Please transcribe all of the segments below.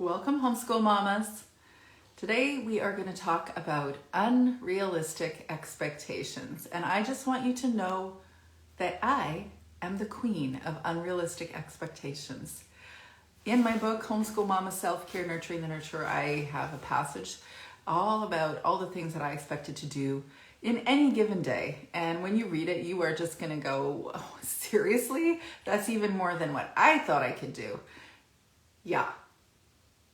Welcome, homeschool mamas. Today we are going to talk about unrealistic expectations. And I just want you to know that I am the queen of unrealistic expectations. In my book, Homeschool Mama Self-Care, Nurturing the Nurturer, I have a passage all about all the things that I expected to do in any given day. And when you read it, you are just going to go, oh, seriously? That's even more than what I thought I could do. Yeah.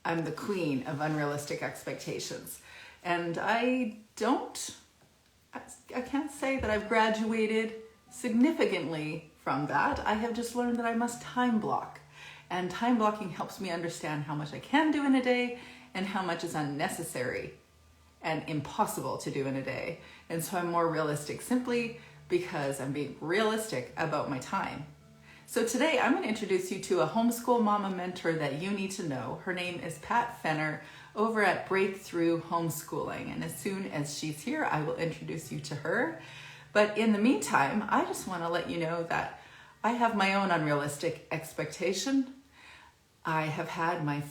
I'm the queen of unrealistic expectations. And I can't say that I've graduated significantly from that. I have just learned that I must time block. And time blocking helps me understand how much I can do in a day and how much is unnecessary and impossible to do in a day. And so I'm more realistic simply because I'm being realistic about my time. So today I'm going to introduce you to a homeschool mama mentor that you need to know. Her name is Pat Fenner over at Breakthrough Homeschooling. And as soon as she's here, I will introduce you to her. But in the meantime, I just want to let you know that I have my own unrealistic expectation. I have had my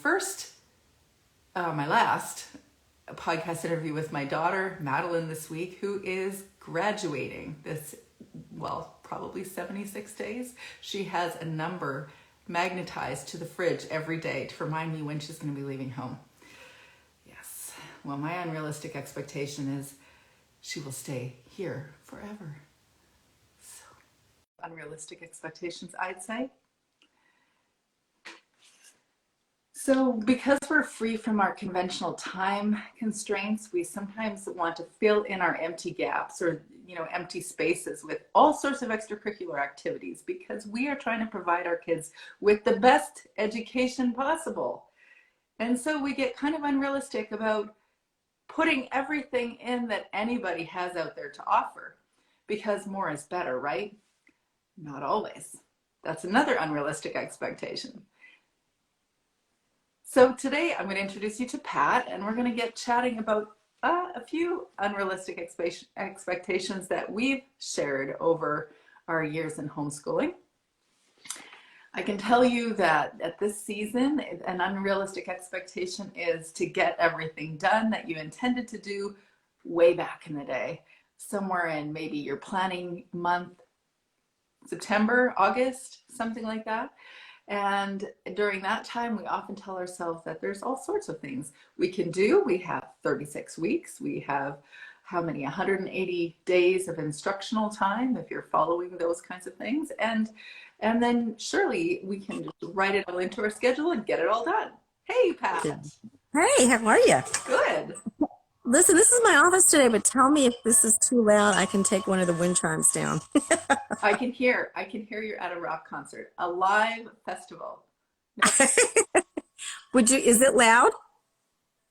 last podcast interview with my daughter, Madeline, this week, who is graduating probably 76 days. She has a number magnetized to the fridge every day to remind me when she's going to be leaving home. Yes. Well, my unrealistic expectation is she will stay here forever. So, unrealistic expectations, I'd say. So because we're free from our conventional time constraints, we sometimes want to fill in our empty gaps or, empty spaces with all sorts of extracurricular activities because we are trying to provide our kids with the best education possible. And so we get kind of unrealistic about putting everything in that anybody has out there to offer because more is better, right? Not always. That's another unrealistic expectation. So today I'm going to introduce you to Pat, and we're going to get chatting about a few unrealistic expectations that we've shared over our years in homeschooling. I can tell you that at this season, an unrealistic expectation is to get everything done that you intended to do way back in the day, somewhere in maybe your planning month, September, August, something like that. And during that time, we often tell ourselves that there's all sorts of things we can do. We have 36 weeks. We have 180 days of instructional time if you're following those kinds of things. And then surely we can just write it all into our schedule and get it all done. Hey, Pat. Hey, how are you? Good. Listen, this is my office today, but tell me if this is too loud. I can take one of the wind chimes down. I can hear you're at a rock concert, a live festival. No. Is it loud?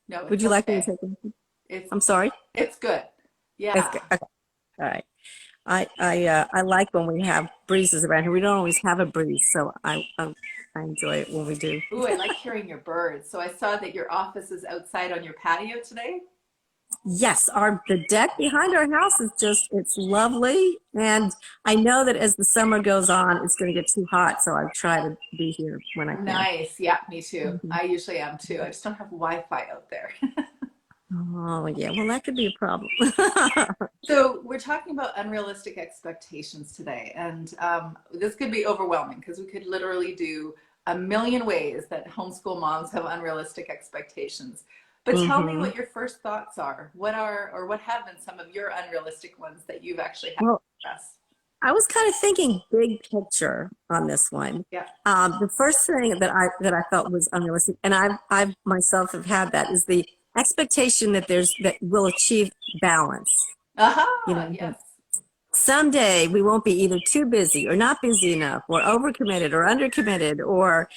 No. Would you like me to take it? I'm sorry. It's good. Yeah. It's good. Okay. All right. I like when we have breezes around here. We don't always have a breeze, so I enjoy it when we do. Ooh, I like hearing your birds. So I saw that your office is outside on your patio today. Yes, the deck behind our house is it's lovely. And I know that as the summer goes on, it's going to get too hot. So I try to be here when I can. Nice. Yeah, me too. Mm-hmm. I usually am too. I just don't have Wi-Fi out there. Oh, yeah. Well, that could be a problem. So we're talking about unrealistic expectations today. And this could be overwhelming because we could literally do a million ways that homeschool moms have unrealistic expectations. But tell me what your first thoughts are. What have been some of your unrealistic ones that you've actually had to address? I was kind of thinking big picture on this one. Yeah. The first thing that I felt was unrealistic, and I myself have had that, is the expectation that we'll achieve balance. Yes. Someday we won't be either too busy or not busy enough, or overcommitted or undercommitted, or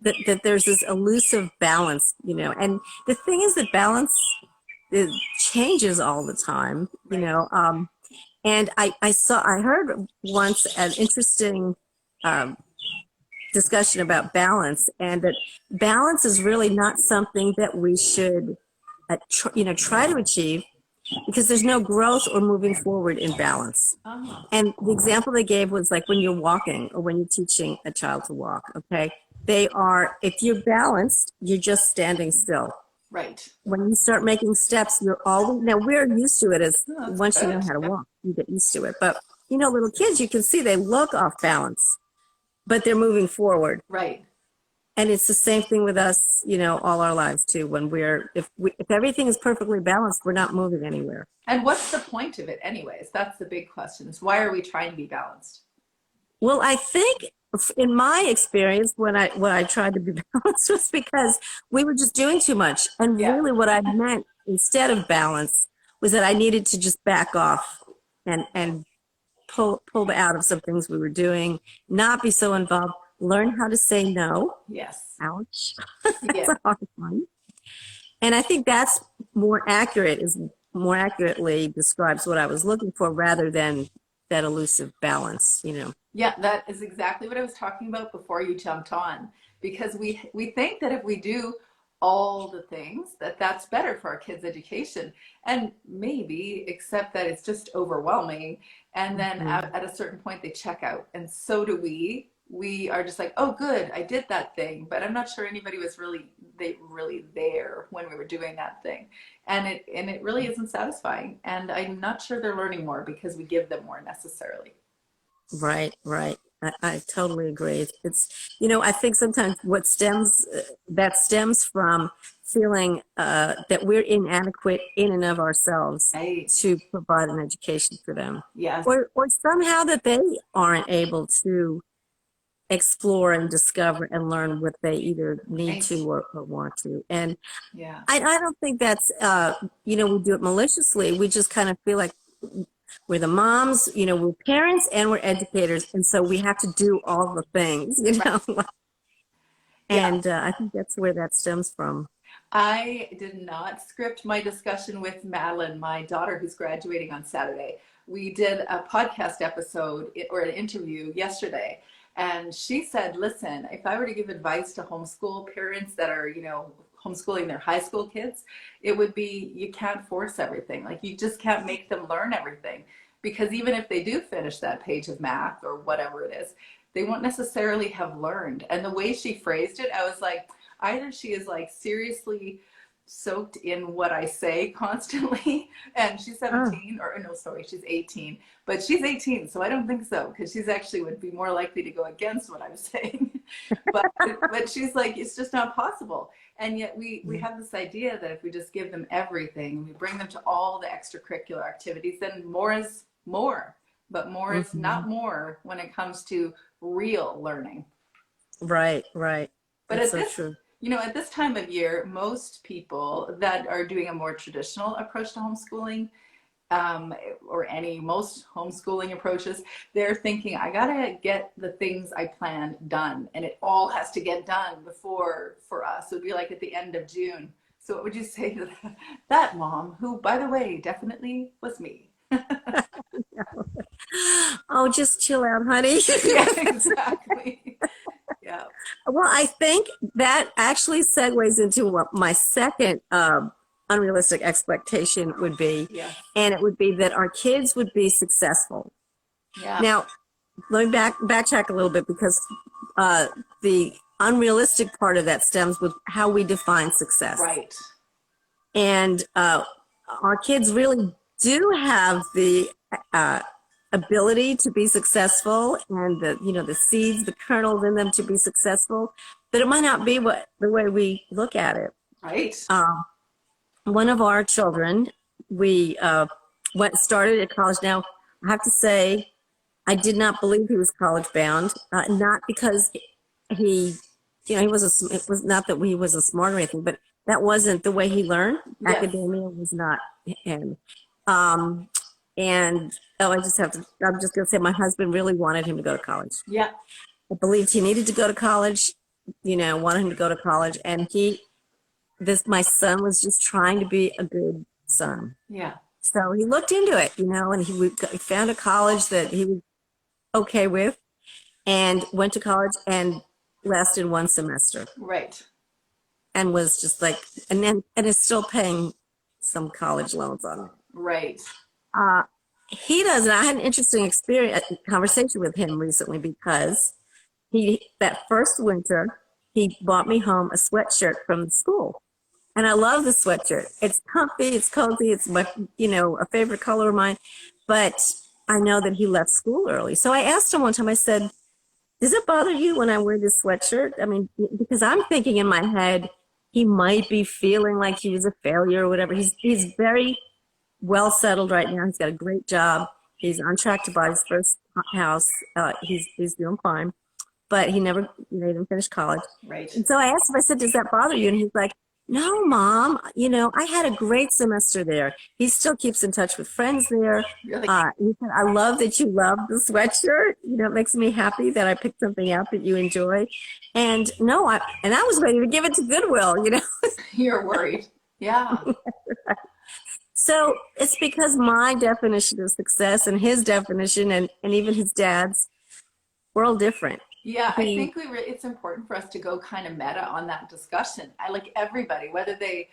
that there's this elusive balance, and the thing is that balance changes all the time, and I heard once an interesting discussion about balance, and that balance is really not something that we should try to achieve, because there's no growth or moving forward in balance. And the example they gave was like when you're walking or when you're teaching a child to walk, okay? They are, if you're balanced, you're just standing still. Right. When you start making steps, you're always, now we're used to it as Oh, that's once you know good. how to walk, you get used to it. But, little kids, you can see they look off balance, but they're moving forward. Right. And it's the same thing with us, all our lives too. When if everything is perfectly balanced, we're not moving anywhere. And what's the point of it anyways? That's the big question, is why are we trying to be balanced? Well, I think in my experience, when I tried to be balanced was because we were just doing too much. And Yeah. really what I meant instead of balance was that I needed to just back off and pull out of some things we were doing, not be so involved, learn how to say no. Yes. Ouch. Yeah. That's a hard one. And I think that's more accurately describes what I was looking for rather than that elusive balance. Yeah, that is exactly what I was talking about before you jumped on. Because we think that if we do all the things, that that's better for our kids' education. And maybe, except that it's just overwhelming. And then Mhm. at a certain point, they check out. And so do we. We are just like, oh, good, I did that thing. But I'm not sure anybody was really there when we were doing that thing. And it really isn't satisfying. And I'm not sure they're learning more because we give them more necessarily. Right, right. I totally agree. I think sometimes that stems from feeling that we're inadequate in and of ourselves Right. to provide an education for them, Yes. or somehow that they aren't able to explore and discover and learn what they either need Right. to or want to. And Yeah. I don't think that's we do it maliciously. We just kind of feel like we're the moms, we're parents and we're educators, and so we have to do all the things, Right. Yeah. and I think that's where that stems from. I did not script my discussion with Madeline, my daughter who's graduating on Saturday. We did a podcast episode or an interview yesterday, and she said, listen, if I were to give advice to homeschool parents that are, homeschooling their high school kids, it would be you can't force everything. Like you just can't make them learn everything. Because even if they do finish that page of math or whatever it is, they won't necessarily have learned. And the way she phrased it, I was like, either she is like seriously soaked in what I say constantly, and she's Oh, 17, or no, sorry, she's 18, but she's 18, so I don't think so, because she's actually would be more likely to go against what I'm saying. but she's like, it's just not possible. And yet we have this idea that if we just give them everything and we bring them to all the extracurricular activities, then more is more. But more is mhm. not more when it comes to real learning. Right, right. But That's at so this, true. at this time of year, most people that are doing a more traditional approach to homeschooling, or most homeschooling approaches, they're thinking, I gotta get the things I planned done, and it all has to get done before, for us, it would be like at the end of June. So what would you say to that mom, who, by the way, definitely was me? Oh, just chill out, honey. Yeah, exactly. Yeah. Well, I think that actually segues into what my second unrealistic expectation would be, Yes. and it would be that our kids would be successful. Yeah. Now, let me backtrack a little bit because the unrealistic part of that stems with how we define success, Right. and our kids really do have the uh, ability to be successful, and the seeds, the kernels in them to be successful. But it might not be the way we look at it. Right. One of our children, we started at college. Now, I have to say, I did not believe he was college bound, not because he, it was not that he wasn't smart or anything, but that wasn't the way he learned. Yes. Academia was not him. Um, and I'm just going to say my husband really wanted him to go to college. Yeah. I believed he needed to go to college, wanted him to go to college. And my son was just trying to be a good son. Yeah. So he looked into it, and he found a college that he was okay with and went to college and lasted one semester Right. and was just like, and is still paying some college loans on it. Right. Uh, he doesn't. I had an interesting conversation with him recently because that first winter, he bought me home a sweatshirt from the school. And I love the sweatshirt. It's comfy, it's cozy, it's my, a favorite color of mine. But I know that he left school early. So I asked him one time, I said, does it bother you when I wear this sweatshirt? I mean, because I'm thinking in my head, he might be feeling like he was a failure or whatever. He's very well settled right now. He's got a great job. He's on track to buy his first house. He's doing fine, but he never, didn't finish college. Right. And so I asked him, I said, does that bother you? And he's like, no, Mom, I had a great semester there. He still keeps in touch with friends there. Really? He said, I love that you love the sweatshirt. It makes me happy that I picked something out that you enjoy. And no, I was ready to give it to Goodwill, You're worried. Yeah. So it's because my definition of success and his definition and even his dad's, we're all different. Yeah, I think it's important for us to go kind of meta on that discussion. I like everybody, whether they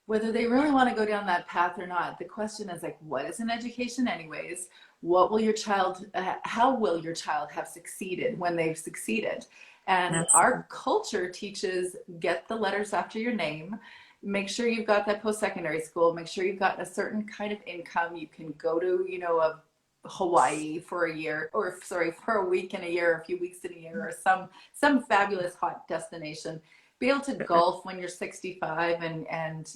really want to go down that path or not. The question is like, what is an education anyways? What will your child, how will your child have succeeded when they've succeeded? And our culture teaches, get the letters after your name, make sure you've got that post-secondary school, make sure you've got a certain kind of income. You can go to, a Hawaii for a year, or sorry, for a week in a year, a few weeks in a year, or some fabulous hot destination. Be able to golf when you're 65 and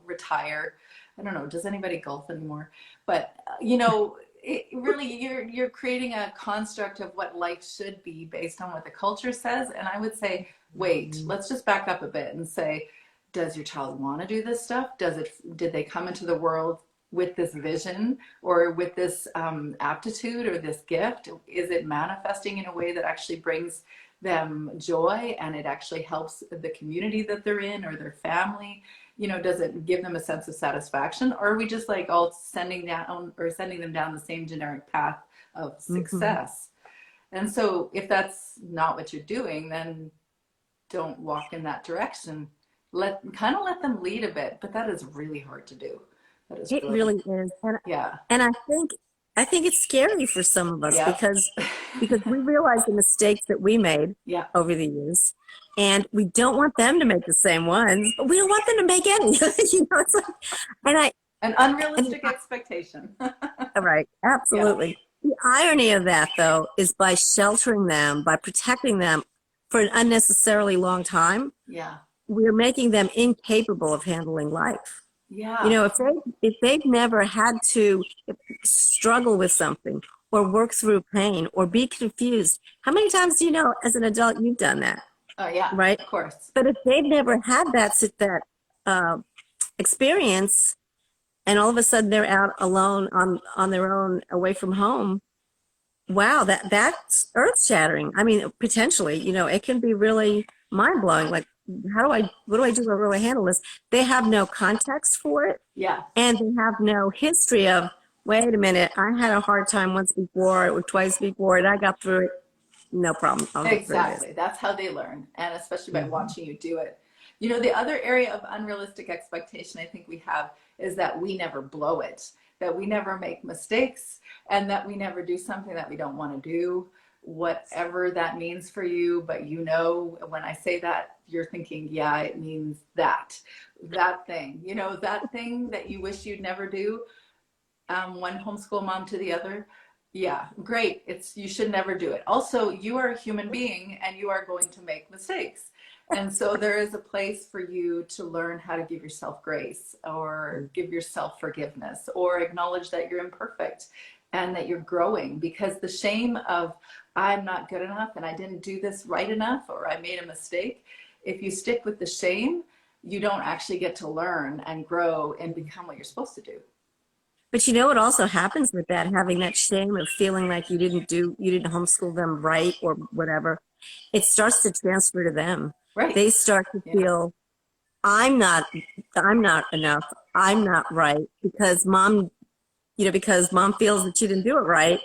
retire. I don't know, does anybody golf anymore? But really you're creating a construct of what life should be based on what the culture says. And I would say, wait, let's just back up a bit and say, does your child want to do this stuff? Did they come into the world with this vision or with this aptitude or this gift? Is it manifesting in a way that actually brings them joy and it actually helps the community that they're in or their family? Does it give them a sense of satisfaction, or are we just like all sending them down the same generic path of success? And so if that's not what you're doing, then don't walk in that direction. Let them lead a bit, but that is really hard to do. It really is. And, yeah. And I think it's scary for some of us because we realize the mistakes that we made over the years, and we don't want them to make the same ones, but we don't want them to make any. It's like, an unrealistic expectation. Right, absolutely. Yeah. The irony of that, though, is by sheltering them, by protecting them for an unnecessarily long time, we're making them incapable of handling life. Yeah. If they've never had to struggle with something or work through pain or be confused, how many times do as an adult you've done that? Oh yeah, right. Of course. But if they've never had that experience, and all of a sudden they're out alone on their own, away from home, wow, that's earth shattering. I mean, potentially, it can be really mind blowing. Like, what do I do to really handle this? They have no context for it. Yeah. And they have no history of, wait a minute, I had a hard time once before or twice before and I got through it. No problem. Exactly. That's how they learn. And especially by watching you do it. The other area of unrealistic expectation I think we have is that we never blow it, that we never make mistakes, and that we never do something that we don't want to do, whatever that means for you. But when I say that, you're thinking, yeah, it means that thing, that thing that you wish you'd never do. One homeschool mom to the other. Yeah, great. You should never do it. Also, you are a human being and you are going to make mistakes. And so there is a place for you to learn how to give yourself grace or give yourself forgiveness or acknowledge that you're imperfect and that you're growing, because the shame of I'm not good enough and I didn't do this right enough or I made a mistake, if you stick with the shame, you don't actually get to learn and grow and become what you're supposed to do. But what also happens with that, having that shame of feeling like you didn't homeschool them right or whatever, it starts to transfer to them. Right. They start to feel, I'm not enough. I'm not right because mom feels that she didn't do it right.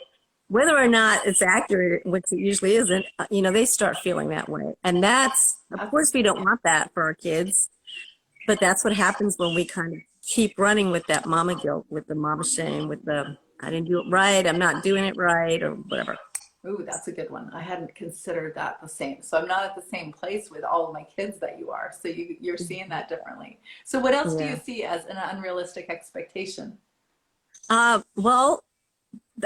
Whether or not it's accurate, which it usually isn't, they start feeling that way. And of course, we don't want that for our kids, but that's what happens when we kind of keep running with that mama guilt, with the mama shame, with the, I didn't do it right, I'm not doing it right, or whatever. Ooh, that's a good one. I hadn't considered that the same. So I'm not at the same place with all of my kids that you are. So you're seeing that differently. So what else do you Yeah. see as an unrealistic expectation? Well,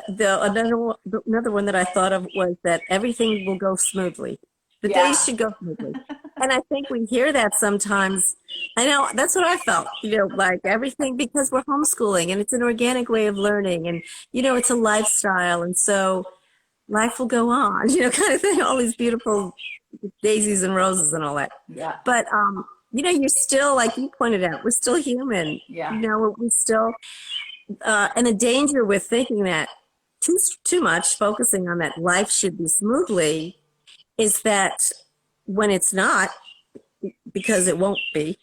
another one that I thought of was that everything will go smoothly. The days Yeah. should go smoothly. And I think we hear that sometimes. I know that's what I felt, like everything because we're homeschooling and it's an organic way of learning and it's a lifestyle and so life will go on, kind of thing, all these beautiful daisies and roses and all that. Yeah. But you're still like you pointed out, we're still human. Yeah. We still and the danger with thinking that too much, focusing on that life should be smoothly, is that when it's not, because it won't be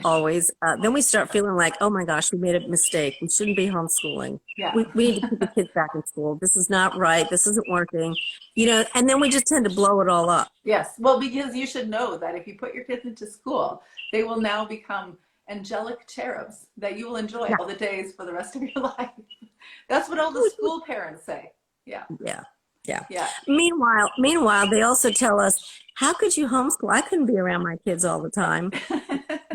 always, then we start feeling like, oh my gosh, we made a mistake. We shouldn't be homeschooling. Yeah. We need to put the kids back in school. This is not right. This isn't working. And then we just tend to blow it all up. Yes. Well, because you should know that if you put your kids into school, they will now become angelic cherubs that you will enjoy Yeah. all the days for the rest of your life. That's what all the school parents say. Yeah. Yeah. Yeah. Yeah. Meanwhile, they also tell us, how could you homeschool? I couldn't be around my kids all the time.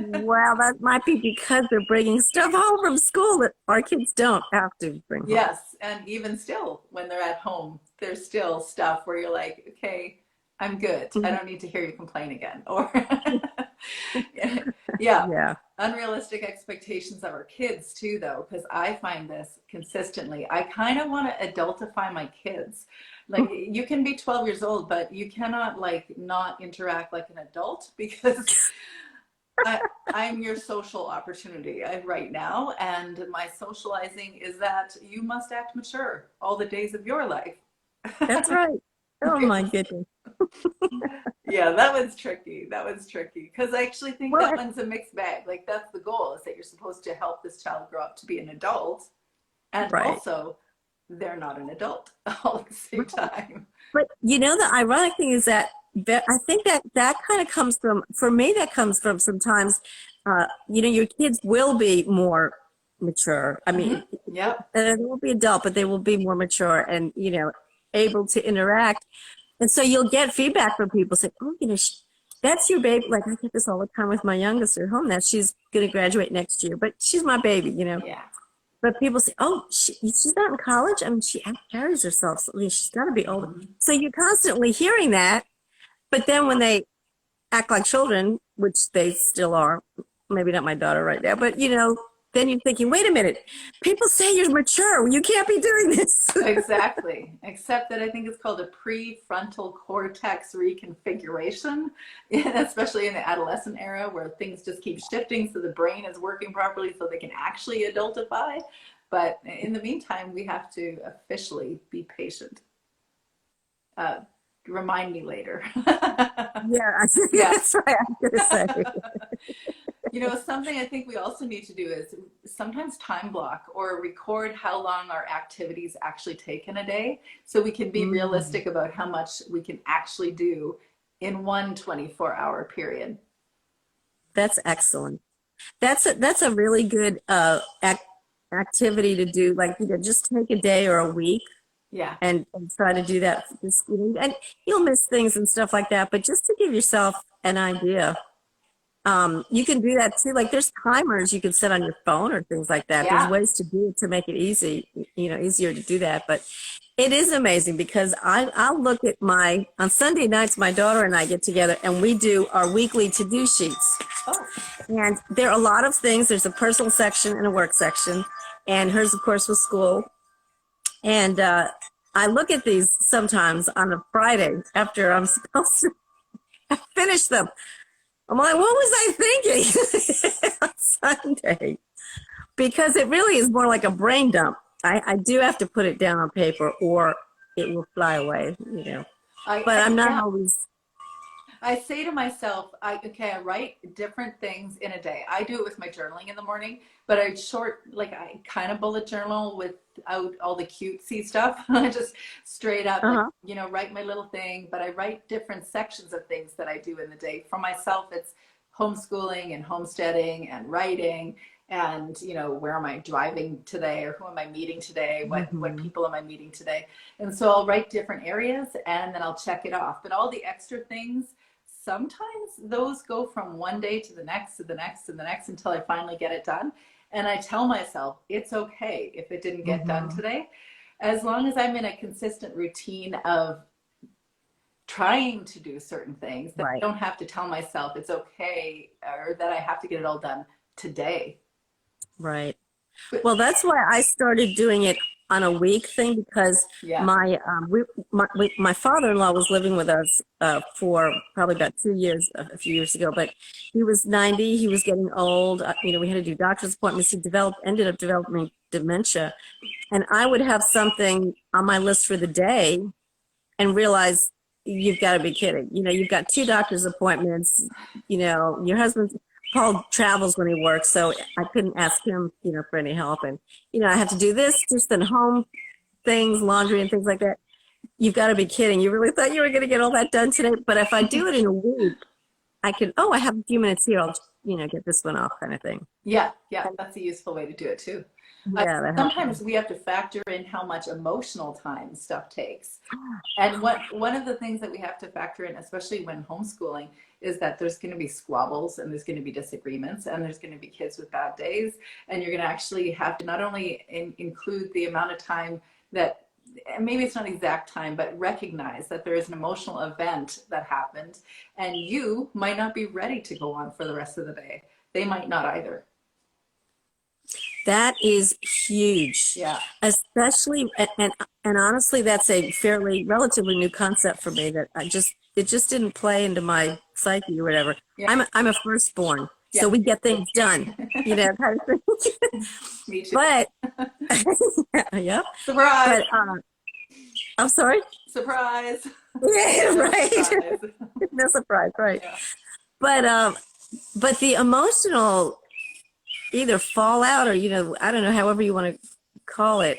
Well, that might be because they're bringing stuff home from school that our kids don't have to bring home. Yes. And even still, when they're at home, there's still stuff where you're like, okay, I'm good. I don't need to hear you complain again. Or, yeah. Yeah. Unrealistic expectations of our kids too, though, because I find this consistently. I kind of want to adultify my kids. Like you can be 12 years old, but you cannot like not interact like an adult because I'm your social opportunity right now. And my socializing is that you must act mature all the days of your life. That's right. Oh my goodness. Yeah, that was tricky. That was tricky because I actually think Well, that one's a mixed bag. Like that's the goal is that you're supposed to help this child grow up to be an adult, and right. also they're not an adult all at the same time. But the ironic thing is that I think that kind of comes from, for me, that comes from sometimes, your kids will be more mature. I mean, Yep. they will be adult, but they will be more mature and, able to interact. And so you'll get feedback from people say, oh, that's your baby. Like I get this all the time with my youngest at home that she's going to graduate next year, but she's my baby, Yeah. But people say, oh, she's not in college. I mean, she carries herself. So, I mean, she's got to be older. So you're constantly hearing that. But then when they act like children, which they still are, maybe not my daughter right now, but, then you're thinking, wait a minute, people say you're mature. You can't be doing this. Exactly. Except that I think it's called a prefrontal cortex reconfiguration, especially in the adolescent era where things just keep shifting so the brain is working properly so they can actually adultify. But in the meantime, we have to officially be patient. Remind me later. Yeah, Yeah. that's right. I'm going to say. Something I think we also need to do is sometimes time block or record how long our activities actually take in a day so we can be realistic about how much we can actually do in one 24-hour period. That's excellent. That's a really good activity to do. Like, just take a day or a week Yeah. and try to do that. And you'll miss things and stuff like that, but just to give yourself an idea. You can do that too. Like there's timers you can set on your phone or things like that. Yeah. There's ways to do it to make it easy, easier to do that. But it is amazing because I'll look at on Sunday nights, my daughter and I get together and we do our weekly to-do sheets. Oh. And there are a lot of things. There's a personal section and a work section. And hers, of course, was school. And I look at these sometimes on a Friday after I'm supposed to finish them. I'm like, what was I thinking on Sunday? Because it really is more like a brain dump. I do have to put it down on paper or it will fly away, But I'm not always. I say to myself, I write different things in a day. I do it with my journaling in the morning, but I kind of bullet journal without all the cutesy stuff. I just straight up, write my little thing, but I write different sections of things that I do in the day. For myself, it's homeschooling and homesteading and writing. and where am I driving today, or who am I meeting today, what Hmm. people am I meeting today. And so I'll write different areas and then I'll check it off. But all the extra things, sometimes those go from one day to the next to the next to the next until I finally get it done. And I tell myself it's okay if it didn't get done Hmm. today, as long as I'm in a consistent routine of trying to do certain things, that I Right. don't have to tell myself it's okay, or that I have to get it all done today. Right. But Well, that's why I started doing it on a week thing because yeah, my father-in-law was living with us for probably about 2 years a few years ago, but he was 90. He was getting old. We had to do doctor's appointments. He ended up developing dementia, and I would have something on my list for the day and realize you've got to be kidding. You've got two doctor's appointments. Your husband, Paul, travels when he works, so I couldn't ask him, for any help. And, I have to do this, just in home things, laundry and things like that. You've got to be kidding. You really thought you were going to get all that done today? But if I do it in a week, I have a few minutes here. I'll, get this one off kind of thing. yeah, yeah, And that's a useful way to do it too. I, yeah, that helps me. sometimes we have to factor in how much emotional time stuff takes. And one of the things that we have to factor in, especially when homeschooling, is that there's going to be squabbles and there's going to be disagreements and there's going to be kids with bad days, and you're going to actually have to not only include the amount of time that, and maybe it's not exact time, but recognize that there is an emotional event that happened and you might not be ready to go on for the rest of the day. They might not either. That is huge, Yeah. especially and honestly, that's a fairly relatively new concept for me that it just didn't play into my psyche or whatever. Yeah. I'm a firstborn, Yeah. so we get things done, kind of thing. Me too. But yeah, Surprise. but I'm sorry. Surprise. Yeah, No right. surprise. No surprise, right? Yeah. But but the emotional either fallout or I don't know, however you want to call it,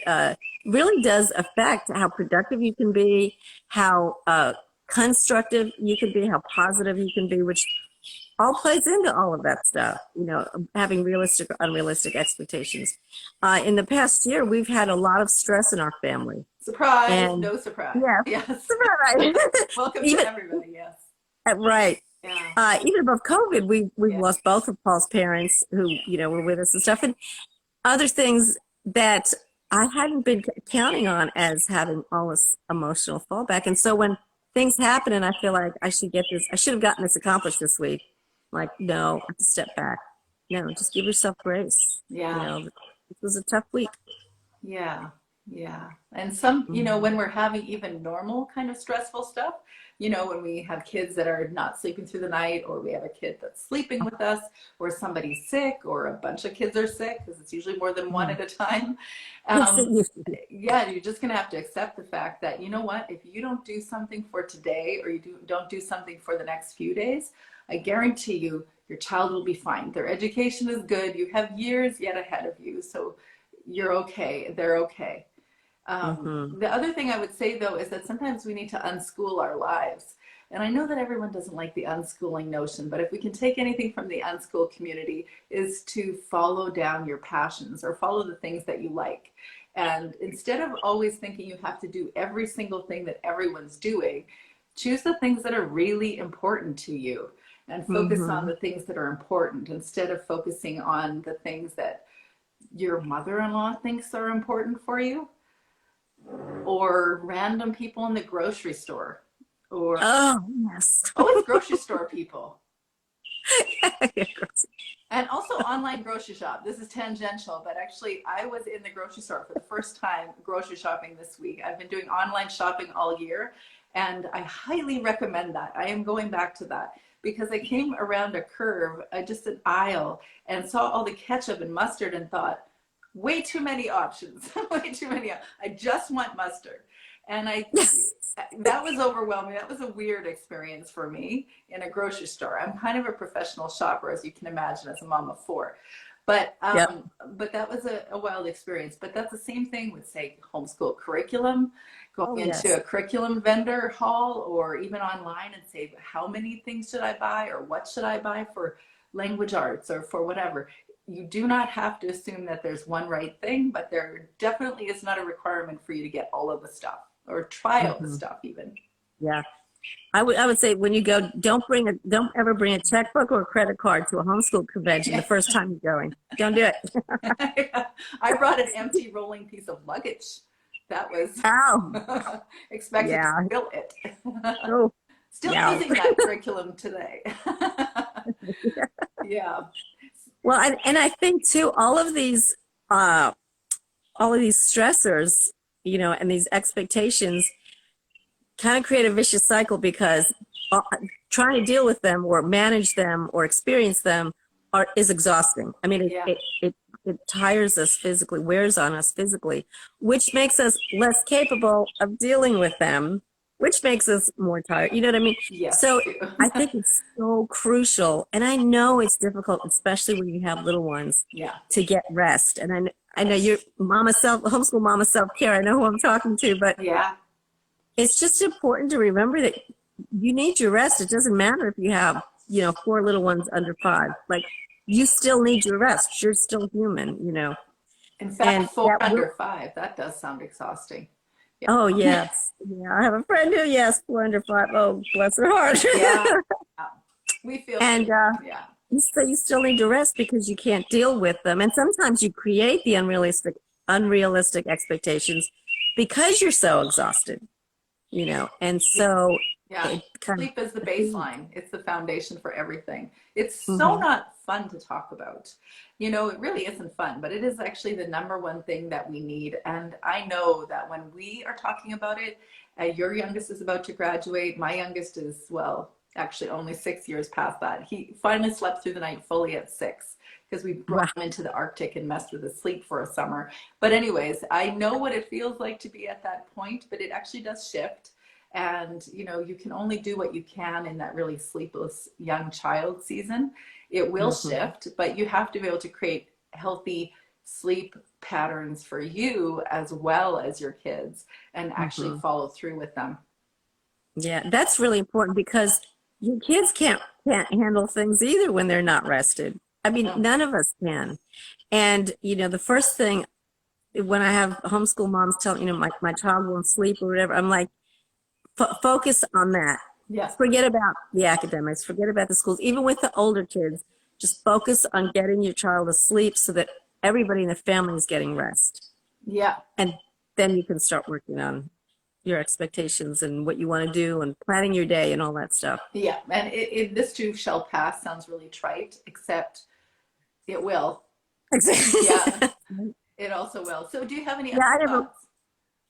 really does affect how productive you can be, how constructive you can be, how positive you can be, which all plays into all of that stuff. Having realistic or unrealistic expectations. In the past year, we've had a lot of stress in our family, Surprise. and No surprise. yeah, Yes. right. Welcome to Even everybody. Yes. right. Yeah. Even above COVID, we've Yeah. lost both of Paul's parents who were with us and stuff, and other things that I hadn't been counting on as having all this emotional fallback. And so when things happen and I feel like I should have gotten this accomplished this week. Like, no, I have to step back. No, just give yourself grace. Yeah. It was a tough week. Yeah, yeah. And Mhm. when we're having even normal kind of stressful stuff, when we have kids that are not sleeping through the night, or we have a kid that's sleeping with us, or somebody's sick, or a bunch of kids are sick, because it's usually more than one Yeah. at a time. Yes, it Um, used to be. yeah, you're just gonna have to accept the fact that, you know what, if you don't do something for today, or don't do something for the next few days, I guarantee you, your child will be fine. Their education is good. You have years yet ahead of you, so you're okay. They're okay. Hmm. The other thing I would say, though, is that sometimes we need to unschool our lives. And I know that everyone doesn't like the unschooling notion, but if we can take anything from the unschool community, is to follow down your passions or follow the things that you like. And instead of always thinking you have to do every single thing that everyone's doing, choose the things that are really important to you and focus on Hmm. the things that are important instead of focusing on the things that your mother-in-law thinks are important for you, or random people in the grocery store, or Oh, yes. always grocery store people, and also online grocery shop. This is tangential, but actually I was in the grocery store for the first time grocery shopping this week. I've been doing online shopping all year, and I highly recommend that. I am going back to that because I came around a curve, just an aisle, and saw all the ketchup and mustard and thought, way too many options. Way too many. I just want mustard. And that was overwhelming. That was a weird experience for me in a grocery store. I'm kind of a professional shopper, as you can imagine, as a mom of four. But Yep. that was a wild experience. But that's the same thing with, say, homeschool curriculum, going Oh, into yes. a curriculum vendor hall, or even online and say, how many things should I buy, or what should I buy for language arts, or for whatever. you do not have to assume that there's one right thing, but there definitely is not a requirement for you to get all of the stuff or try out the Hmm. stuff even. Yeah. I would say when you go, don't ever bring a checkbook or a credit card to a homeschool convention the first time you're going. Don't do it. I brought an empty rolling piece of luggage. That was Oh, expected to yeah. fill it. Oh, Still yeah. using that curriculum today. Yeah. Well, and I think too, uh, all of these stressors, and these expectations kind of create a vicious cycle because uh, trying to deal with them or manage them or experience them is exhausting. I mean, Yeah. it tires us physically, wears on us physically, which makes us less capable of dealing with them, which makes us more tired. You know what I mean? Yes. So I think it's so crucial. And I know it's difficult, especially when you have little ones, Yeah. to get rest. And I know you're homeschool mama self-care. I know who I'm talking to, but Yeah. it's just important to remember that you need your rest. It doesn't matter if you have, four little ones under 5. Like, you still need your rest. You're still human. In fact, And four that will, under five, that does sound exhausting. oh, Yeah. yes. Yeah, I have a friend who, yes, 4 under 5. Oh, bless her heart. Yeah. We feel for And you. Yeah. you still need to rest because you can't deal with them. And sometimes you create the unrealistic expectations because you're so exhausted. And so Yeah. it kind Sleep is the of, baseline. It's the foundation for everything. It's so mhm. not fun to talk about. It really isn't fun, but it is actually the number one thing that we need. And I know that when we are talking about it, your youngest is about to graduate. My youngest is, well, actually only 6 years past that. He finally slept through the night fully at 6 because we brought Wow. him into the Arctic and messed with his sleep for a summer. But anyways, I know what it feels like to be at that point, but it actually does shift. And you can only do what you can in that really sleepless young child season. It will Mhm. shift, but you have to be able to create healthy sleep patterns for you as well as your kids and actually Mhm. follow through with them. Yeah, that's really important because your kids can't handle things either when they're not rested. I mean, No. none of us can. And the first thing when I have homeschool moms tell my child won't sleep or whatever, I'm like, focus on that. Yeah. Forget about the academics, forget about the schools. Even with the older kids, just focus on getting your child asleep so that everybody in the family is getting rest. Yeah. And then you can start working on your expectations and what you want to do and planning your day and all that stuff. Yeah. And this too shall pass sounds really trite, except it will. Yeah. It also will. So do you have any Yeah, other I never thoughts?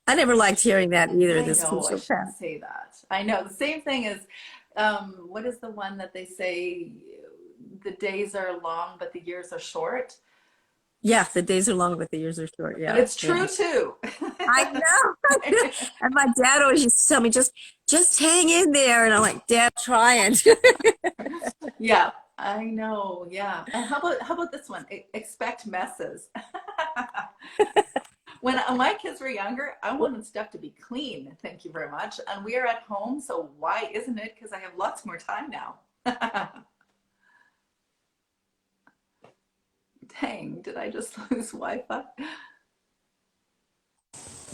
I never liked hearing that either, I this know I crucial shouldn't path. say that. I know the same thing is, what is the one that they say the days are long but the years are short? Yeah, the days are long, but the years are short. But Yeah, it's yeah. true too. I know. And my dad always used to tell me, just hang in there. And I'm like, Dad, trying. Yeah, I know. Yeah. And how about this one? Expect messes. When my kids were younger, I wanted stuff to be clean. Thank you very much. And we are at home, so why isn't it? Because I have lots more time now. Dang, did I just lose Wi-Fi?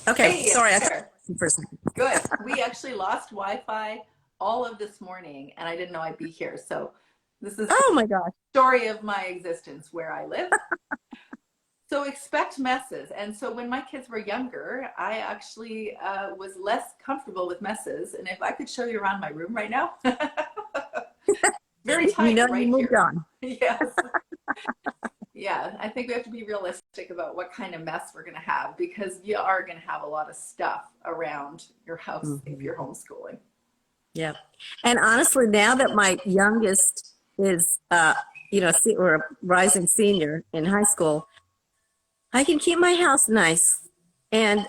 Okay, Hey, sorry, I thought there. for a second. Good. We actually lost Wi-Fi all of this morning, and I didn't know I'd be here. So this is the Oh my gosh. story of my existence where I live. So expect messes. And so when my kids were younger, I actually was less comfortable with messes. And if I could show you around my room right now, very You tidy know you right moved here. on. Yes. Yeah, I think we have to be realistic about what kind of mess we're going to have because you are going to have a lot of stuff around your house if Mhm. you're homeschooling. Yeah. And honestly, now that my youngest is, or a rising senior in high school, I can keep my house nice. And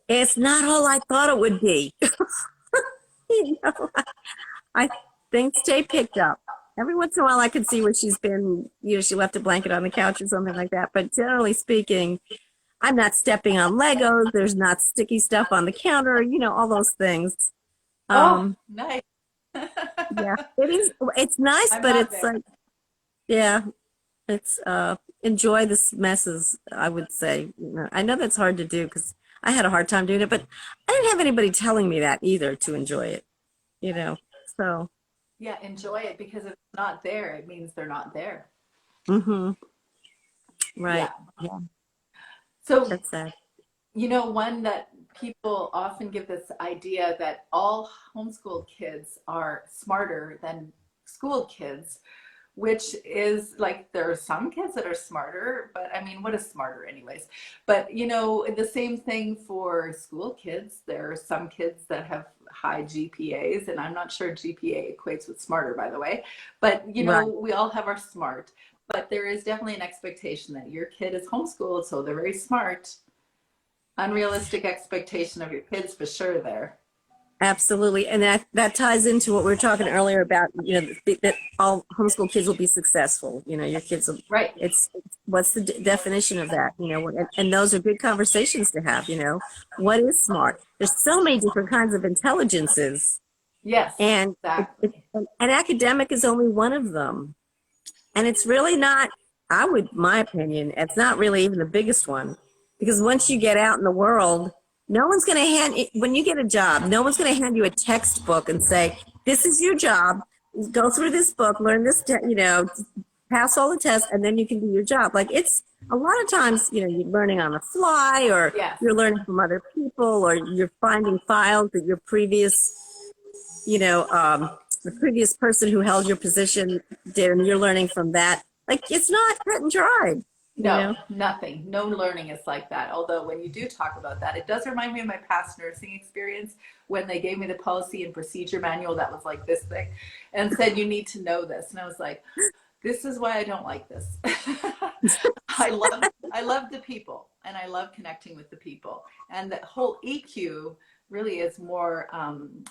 it's not all I thought it would be. You know, I Things stay picked up. Every once in a while, I can see where she's been, she left a blanket on the couch or something like that. But generally speaking, I'm not stepping on Legos. There's not sticky stuff on the counter, all those things. Oh, Um, nice. yeah, it's nice, I'm but not it's there. like, yeah. It's enjoy the messes, I would say. I know that's hard to do because I had a hard time doing it, but I didn't have anybody telling me that either to enjoy it, you know. So, Yeah, enjoy it because if it's not there, it means they're not there. hmm, Yeah. right. Yeah, So, that's sad. one that people often give this idea that all homeschool kids are smarter than school kids, which is like there are some kids that are smarter, but I mean, what is smarter, anyways? But the same thing for school kids. There are some kids that have high GPAs, and I'm not sure GPA equates with smarter, by the way. But Right. we all have our smart. But there is definitely an expectation that your kid is homeschooled, so they're very smart. Unrealistic expectation of your kids for sure there. Absolutely. And that ties into what we were talking earlier about, that all homeschool kids will be successful. Your kids will, Right. what's the definition of that? And those are good conversations to have, what is smart? There's so many different kinds of intelligences, Yes, and exactly. and academic is only one of them. And it's really not, my opinion, it's not really even the biggest one. Because once you get out in the world, no one's going to when you get a job, no one's going to hand you a textbook and say, this is your job. Go through this book, learn this, pass all the tests, and then you can do your job. Like it's a lot of times, you're learning on the fly, or Yes. you're learning from other people, or you're finding files that your previous, the previous person who held your position did, and you're learning from that. Like it's not cut and dried, you No, know? nothing. No learning is like that. Although when you do talk about that, it does remind me of my past nursing experience when they gave me the policy and procedure manual that was like this thing and said, you need to know this. And I was like, this is why I don't like this. I love the people and I love connecting with the people. And the whole EQ really is more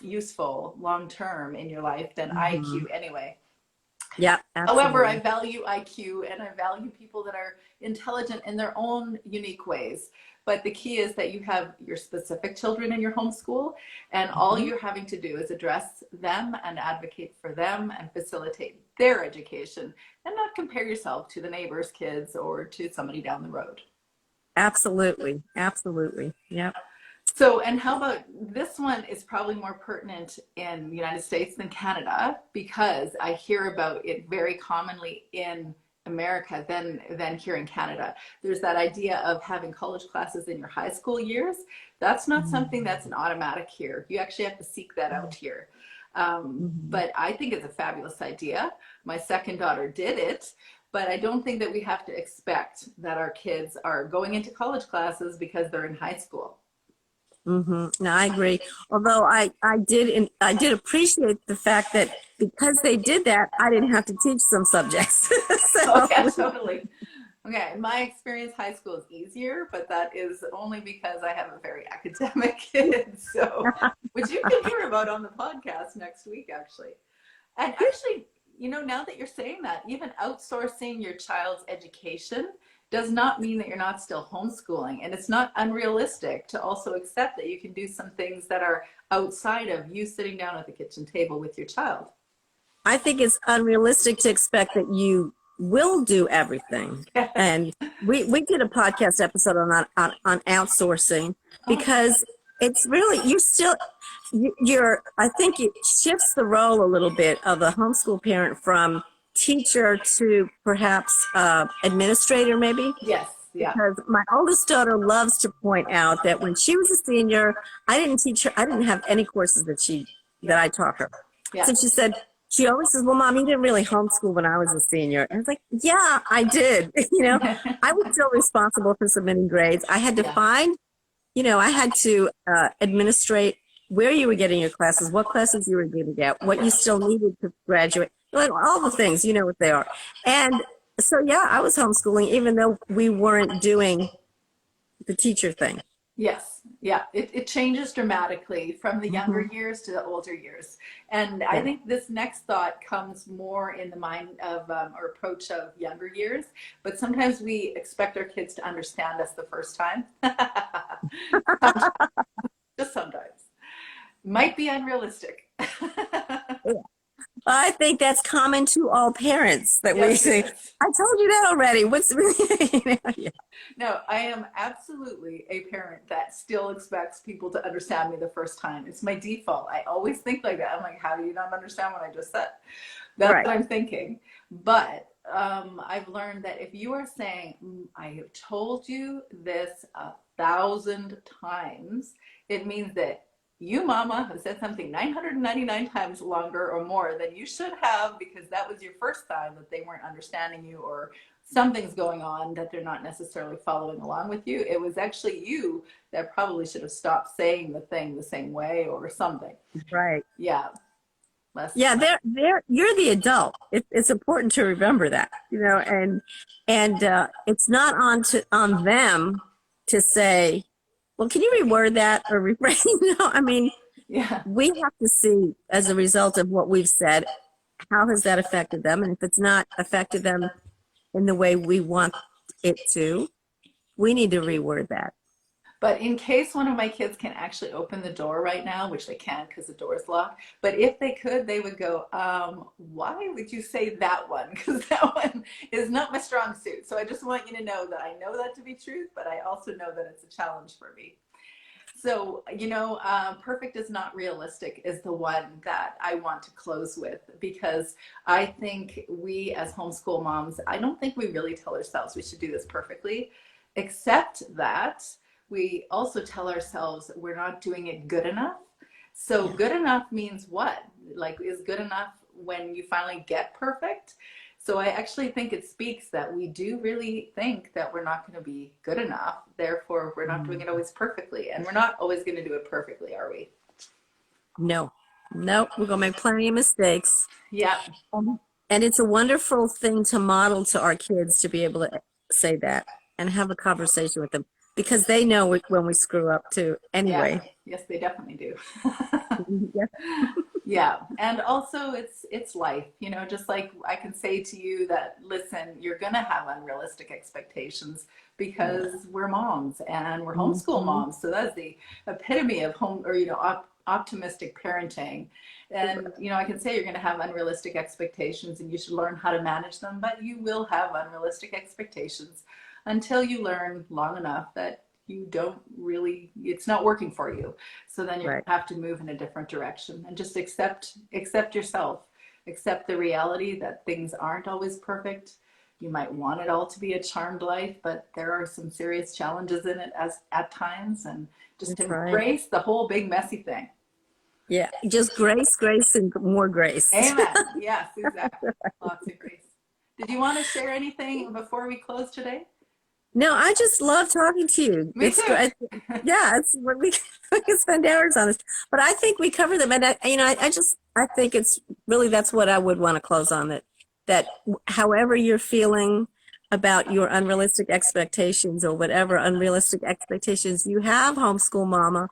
useful long term in your life than Mm-hmm. IQ anyway. Yeah, However, I absolutely. value IQ and I value people that are intelligent in their own unique ways. But the key is that you have your specific children in your homeschool, and all Mhm. you're having to do is address them and advocate for them and facilitate their education and not compare yourself to the neighbor's kids or to somebody down the road. Absolutely. Absolutely. Yep. So, and how about this one is probably more pertinent in the United States than Canada because I hear about it very commonly in America than here in Canada. There's that idea of having college classes in your high school years. That's not something that's an automatic here. You actually have to seek that out here. Mm-hmm. But I think it's a fabulous idea. My second daughter did it, but I don't think that we have to expect that our kids are going into college classes because they're in high school. Mm-hmm. No, I agree. Although I did appreciate the fact that because they did that, I didn't have to teach some subjects. Oh, So, yeah, totally. Okay, in my experience, high school is easier, but that is only because I have a very academic kid. So, which you can hear about on the podcast next week, actually. And actually, now that you're saying that, even outsourcing your child's education does not mean that you're not still homeschooling. And it's not unrealistic to also accept that you can do some things that are outside of you sitting down at the kitchen table with your child. I think it's unrealistic to expect that you will do everything. Yes. And we did a podcast episode on that, on outsourcing, Oh, because it's really, you're, I think it shifts the role a little bit of a homeschool parent from teacher to perhaps administrator, maybe. yes. Yeah. Because my oldest daughter loves to point out that when she was a senior, I didn't have any courses that I taught her. Yeah. So she said, she always says, well, Mom, you didn't really homeschool when I was a senior. And I was like, yeah, I did. I was still responsible for submitting grades. I had to Yeah. find, I had to administrate where you were getting your classes, what classes you were going to get, what you still needed to graduate, like all the things, you know what they are. And so, yeah, I was homeschooling, even though we weren't doing the teacher thing. Yes, yeah, it changes dramatically from the younger Hmm. years to the older years. And I Yeah. think this next thought comes more in the mind of or approach of younger years, but sometimes we expect our kids to understand us the first time. Just sometimes. Might be unrealistic. I think that's common to all parents that we Yes, it say, is. I told you that already. What's really, yeah. No, I am absolutely a parent that still expects people to understand me the first time. It's my default. I always think like that. I'm like, how do you not understand what I just said? That's Right. what I'm thinking. But I've learned that if you are saying, I have told you this 1,000 times, it means that you, mama, have said something 999 times longer or more than you should have because that was your first time that they weren't understanding you or something's going on that they're not necessarily following along with you. It was actually you that probably should have stopped saying the thing the same way or something. Right. Yeah, less. Yeah, you're the adult. It's important to remember that, and it's not on them to say, well, can you reword that or rephrase? I mean, Yeah. we have to see as a result of what we've said, how has that affected them? And if it's not affected them in the way we want it to, we need to reword that. But in case one of my kids can actually open the door right now, which they can't because the door is locked, but if they could, they would go, why would you say that one? Because that one is not my strong suit. So I just want you to know that I know that to be truth, but I also know that it's a challenge for me. So, perfect is not realistic is the one that I want to close with because I think we as homeschool moms, I don't think we really tell ourselves we should do this perfectly, except that we also tell ourselves we're not doing it good enough. So, Yeah. good enough means what? Like, is good enough when you finally get perfect? So I actually think it speaks that we do really think that we're not going to be good enough. Therefore, we're not doing it always perfectly. And we're not always going to do it perfectly, are we? No, no, we're going to make plenty of mistakes. Yeah. And it's a wonderful thing to model to our kids to be able to say that and have a conversation with them because they know when we screw up too. Yeah. Anyway. Yes, they definitely do. Yeah. Yeah. And also it's life, just like I can say to you that listen, you're going to have unrealistic expectations because we're moms and we're homeschool Mhm. moms. So that's the epitome of home or optimistic parenting. And I can say you're going to have unrealistic expectations and you should learn how to manage them, but you will have unrealistic expectations until you learn long enough that you don't really it's not working for you, so then you Right. have to move in a different direction and just accept yourself, accept the reality that things aren't always perfect. You might want it all to be a charmed life, but there are some serious challenges in it as at times, and just That's right. embrace the whole big messy thing. Yeah. Just grace, grace, and more grace. Amen. Yes, exactly. Lots of grace. Did you want to share anything before we close today? No, I just love talking to you. Me It's too. great. Yeah, it's what we can spend hours on this. But I think we cover them, and I think it's really that's what I would want to close on that however you're feeling about your unrealistic expectations or whatever unrealistic expectations you have, homeschool mama,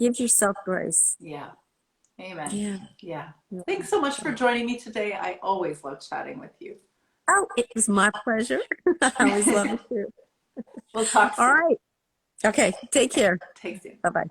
give yourself grace. Yeah. Amen. Yeah. Yeah. Thanks so much for joining me today. I always love chatting with you. Oh, it was my pleasure. I always love it too. We'll talk All soon. right. Okay. Take care. Take soon. Bye bye.